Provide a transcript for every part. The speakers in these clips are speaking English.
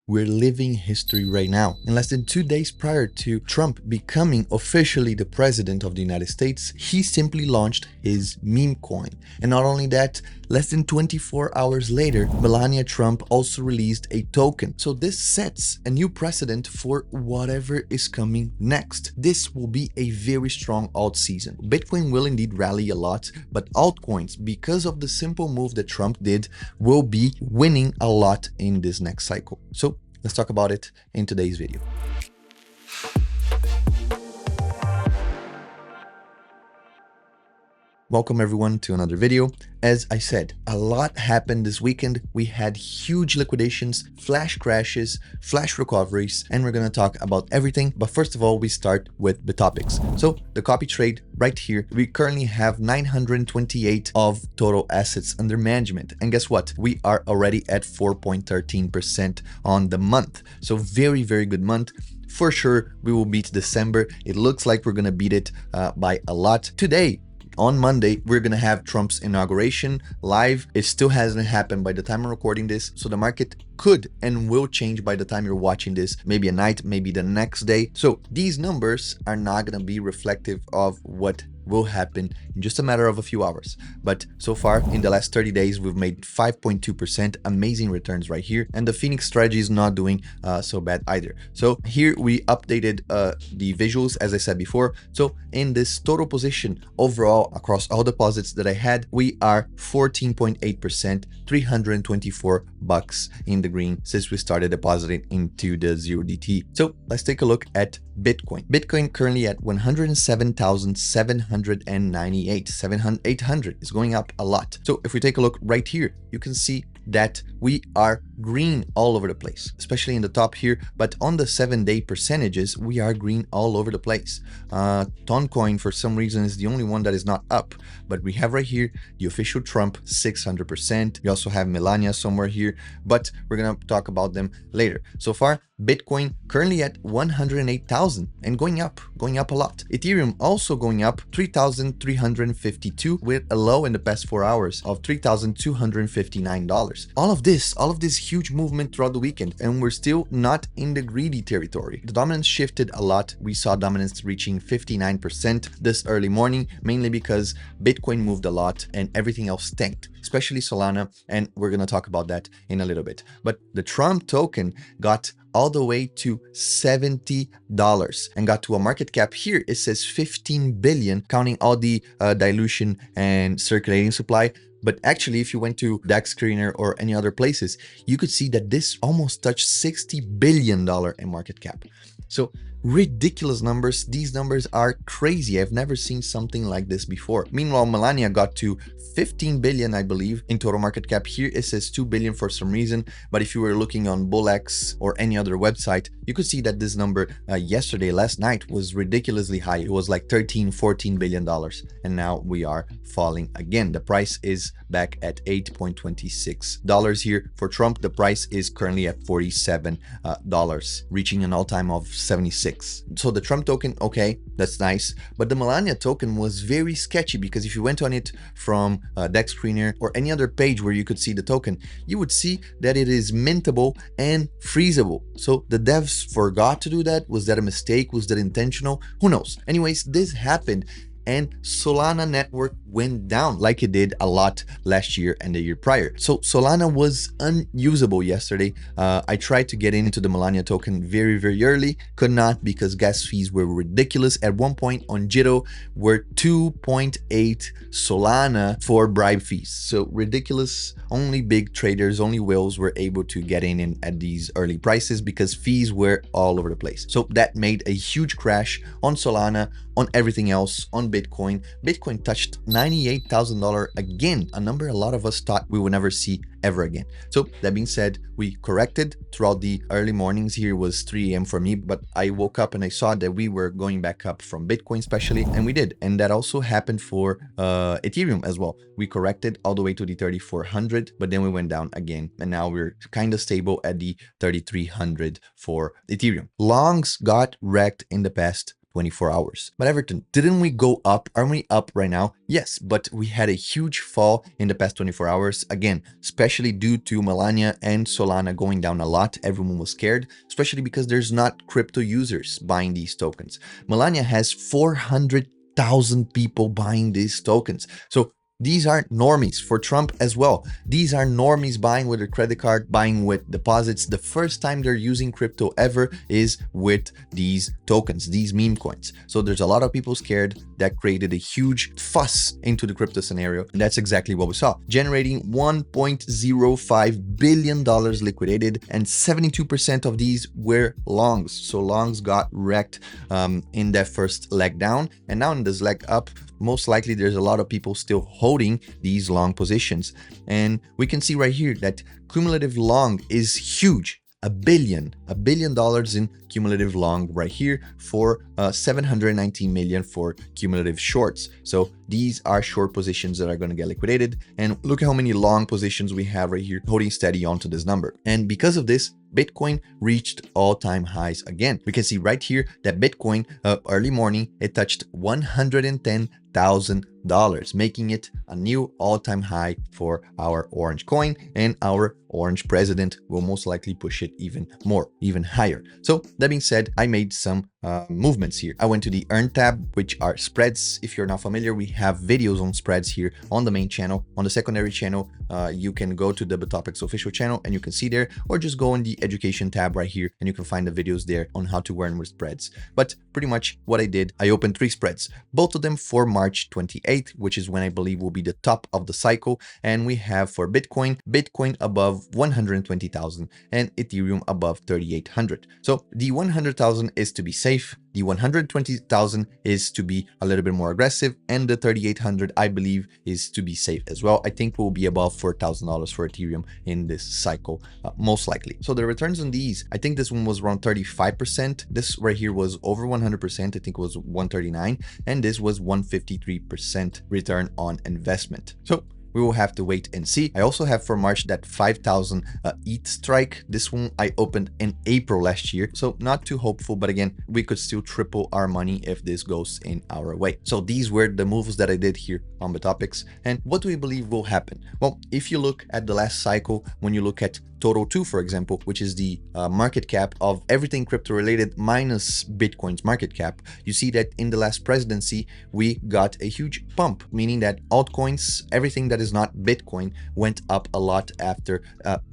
we're living history right now. In less than 2 days prior to Trump becoming officially the president of the United States, he simply launched his meme coin. And not only that, less than 24 hours later, Melania Trump also released a token. So this sets a new precedent for whatever is coming next. This will be a very strong alt season. Bitcoin will indeed rally a lot, but altcoins, because of the simple move that Trump did, will be winning a lot in this next cycle. So let's talk about it in today's video. Welcome everyone to another video. As I said, a lot happened this weekend. We had huge liquidations, flash crashes, flash recoveries, and we're gonna talk about everything. But first of all, we start with the topics. So the copy trade right here, we currently have 928 of total assets under management. And guess what? We are already at 4.13% on the month. So very, very good month. For sure, we will beat December. It looks like we're gonna beat it by a lot. Today, on Monday, we're gonna have Trump's inauguration live. It still hasn't happened by the time I'm recording this, so the market could and will change by the time you're watching this, maybe a night, maybe the next day. So these numbers are not gonna be reflective of what will happen in just a matter of a few hours. But so far in the last 30 days, we've made 5.2%, amazing returns right here. And the Phoenix strategy is not doing so bad either. So here we updated the visuals, as I said before. So in this total position overall across all deposits that I had, we are 14.8%, 324 bucks in the green since we started depositing into the 0DT. So let's take a look at Bitcoin. Bitcoin currently at 107,798, 800 is going up a lot. So if we take a look right here, you can see that we are green all over the place, especially in the top here, but on the 7-day percentages, we are green all over the place. Toncoin, for some reason, is the only one that is not up, but we have right here the official Trump 600%. We also have Melania somewhere here, but we're gonna talk about them later. So far, Bitcoin currently at 108,000 and going up a lot. Ethereum also going up 3,352 with a low in the past 4 hours of $3,259. All of this huge movement throughout the weekend, and we're still not in the greedy territory. The dominance shifted a lot. We saw dominance reaching 59% this early morning, mainly because Bitcoin moved a lot and everything else tanked, especially Solana, and we're gonna talk about that in a little bit. But the Trump token got all the way to $70 and got to a market cap here. It says 15 billion, counting all the dilution and circulating supply. But actually, if you went to DAX Screener or any other places, you could see that this almost touched $60 billion in market cap. So ridiculous numbers. These numbers are crazy. I've never seen something like this before. Meanwhile, Melania got to 15 billion, I believe, in total market cap. Here it says 2 billion for some reason, but if you were looking on Bullx or any other website, you could see that this number last night was ridiculously high. It was like 13-14 billion dollars, and now we are falling again. The price is back at $8.26 here. For Trump, the price is currently at $47, reaching an all-time of 76. So the Trump token, okay, that's nice, but the Melania token was very sketchy, because if you went on it from DAX Screener or any other page where you could see the token, you would see that it is mintable and freezable. So the devs forgot to do that. Was that a mistake? Was that intentional? Who knows? Anyways, this happened, and Solana network went down like it did a lot last year and the year prior. So Solana was unusable yesterday. I tried to get into the Melania token very, very early, could not, because gas fees were ridiculous. At one point on Jito were 2.8 Solana for bribe fees. So ridiculous. Only big traders, only whales were able to get in at these early prices because fees were all over the place. So that made a huge crash on Solana, on everything else, on Bitcoin. Bitcoin touched $98,000 again, a number a lot of us thought we would never see ever again. So that being said, we corrected throughout the early mornings. Here was 3 a.m. for me, but I woke up and I saw that we were going back up from Bitcoin especially, and we did. And that also happened for Ethereum as well. We corrected all the way to the 3,400, but then we went down again, and now we're kind of stable at the 3,300 for Ethereum. Longs got wrecked in the past 24 hours. But Everton, didn't we go up? Aren't we up right now? Yes, but we had a huge fall in the past 24 hours. Again, especially due to Melania and Solana going down a lot. Everyone was scared, especially because there's not crypto users buying these tokens. Melania has 400,000 people buying these tokens. So these aren't normies for Trump as well. These are normies buying with a credit card, buying with deposits. The first time they're using crypto ever is with these tokens, these meme coins. So there's a lot of people scared. That created a huge fuss into the crypto scenario. And that's exactly what we saw, generating $1.05 billion liquidated, and 72% of these were longs. So longs got wrecked in that first leg down. And now in this leg up, most likely there's a lot of people still holding these long positions. And we can see right here that cumulative long is huge. $1 billion in cumulative long right here for 719 million for cumulative shorts. So these are short positions that are going to get liquidated. And look how many long positions we have right here holding steady onto this number. And because of this, Bitcoin reached all-time highs again. We can see right here that Bitcoin early morning, it touched $110,000, making it a new all-time high for our orange coin, and our orange president will most likely push it even more, even higher. So that being said, I made some movements here. I went to the Earn tab, which are spreads. If you're not familiar, we have videos on spreads here on the main channel. On the secondary channel, you can go to the Bitopics official channel and you can see there, or just go in the education tab right here and you can find the videos there on how to earn with spreads. But pretty much what I did, I opened 3 spreads, both of them for March 28th, which is when I believe will be the top of the cycle. And we have for Bitcoin above 120,000 and Ethereum above 3,800. So the 100,000 is to be safe. The 120,000 is to be a little bit more aggressive, and the 3,800 I believe is to be safe as well. I think we'll be above $4,000 for Ethereum in this cycle, most likely. So the returns on these, I think this one was around 35%. This right here was over 100%. I think it was 139, and this was 153% return on investment. So we will have to wait and see. I also have for March that 5,000 ETH strike. This one I opened in April last year. So not too hopeful, but again, we could still triple our money if this goes in our way. So these were the moves that I did here on Bitopics. And what do we believe will happen? Well, if you look at the last cycle, when you look at Total 2, for example, which is the market cap of everything crypto related minus Bitcoin's market cap, you see that in the last presidency, we got a huge pump, meaning that altcoins, everything that is not Bitcoin, went up a lot after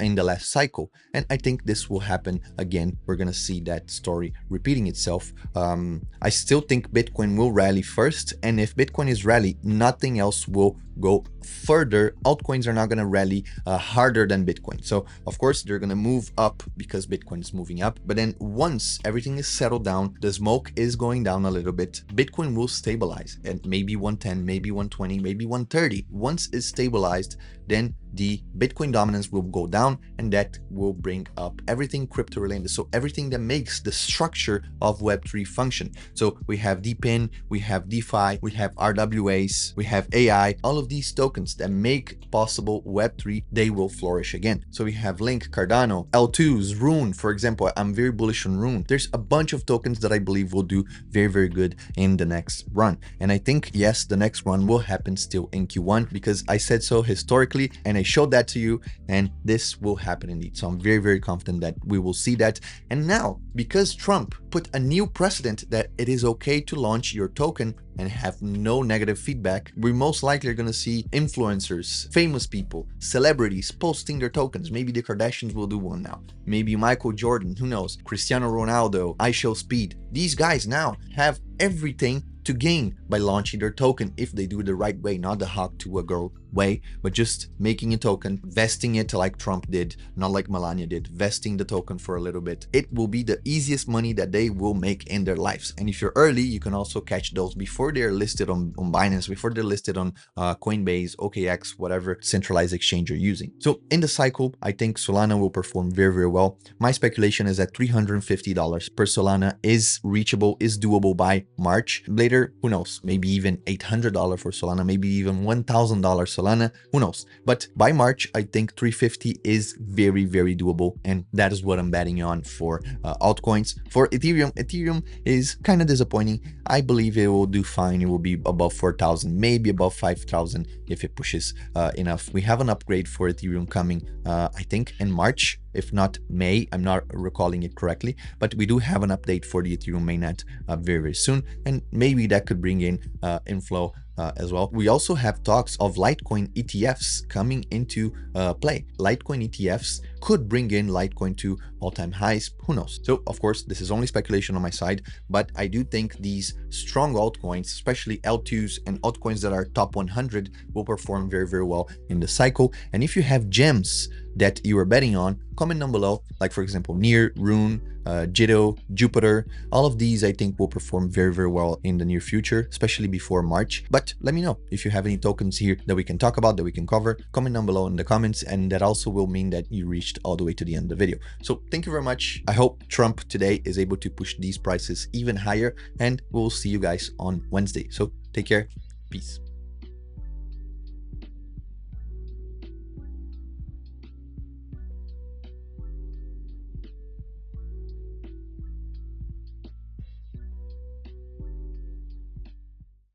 in the last cycle. And I think this will happen again. We're going to see that story repeating itself. I still think Bitcoin will rally first. And if Bitcoin is rally, nothing else will go further. Altcoins are not going to rally harder than Bitcoin. So of course they're going to move up because Bitcoin is moving up. But then once everything is settled down, the smoke is going down a little bit, Bitcoin will stabilize at maybe 110, maybe 120, maybe 130. Once it's stabilized, then the Bitcoin dominance will go down, and that will bring up everything crypto related. So everything that makes the structure of Web3 function. So we have DePIN, we have DeFi, we have RWAs, we have AI, all of these tokens that make possible Web3, they will flourish again. So we have Link, Cardano, L2s, Rune, for example. I'm very bullish on Rune. There's a bunch of tokens that I believe will do very, very good in the next run. And I think, yes, the next run will happen still in Q1 because I said so historically, and I showed that to you, and this will happen indeed. So I'm very, very confident that we will see that. And now, because Trump put a new precedent that it is okay to launch your token and have no negative feedback, we most likely are going to see influencers, famous people, celebrities posting their tokens. Maybe the Kardashians will do one now. Maybe Michael Jordan, who knows? Cristiano Ronaldo, iShowSpeed. These guys now have everything to gain by launching their token if they do it the right way, not the hawk to a girl way, but just making a token, vesting it like Trump did, not like Melania did, vesting the token for a little bit. It will be the easiest money that they will make in their lives. And if you're early, you can also catch those before they're listed on Binance, before they're listed on Coinbase, OKX, whatever centralized exchange you're using. So in the cycle, I think Solana will perform very, very well. My speculation is that $350 per Solana is reachable, is doable by March. Later, who knows, maybe even $800 for Solana, maybe even $1,000 Solana Solana, who knows? But by March, I think 350 is very, very doable. And that is what I'm betting on for altcoins. For Ethereum is kind of disappointing. I believe it will do fine. It will be above 4,000, maybe above 5,000 if it pushes enough. We have an upgrade for Ethereum coming, I think, in March, if not May. I'm not recalling it correctly, but we do have an update for the Ethereum mainnet very, very soon, and maybe that could bring in inflow as well. We also have talks of Litecoin ETFs coming into play. Litecoin ETFs could bring in Litecoin to all-time highs. Who knows? So, of course, this is only speculation on my side, but I do think these strong altcoins, especially L2s and altcoins that are top 100, will perform very, very well in the cycle. And if you have gems that you are betting on, comment down below, like for example, Near, Rune, Jito, Jupiter. All of these I think will perform very, very well in the near future, especially before March. But let me know if you have any tokens here that we can talk about, that we can cover. Comment down below in the comments, and that also will mean that you reached all the way to the end of the video. So thank you very much. I hope Trump today is able to push these prices even higher, and we'll see you guys on Wednesday. So take care. Peace.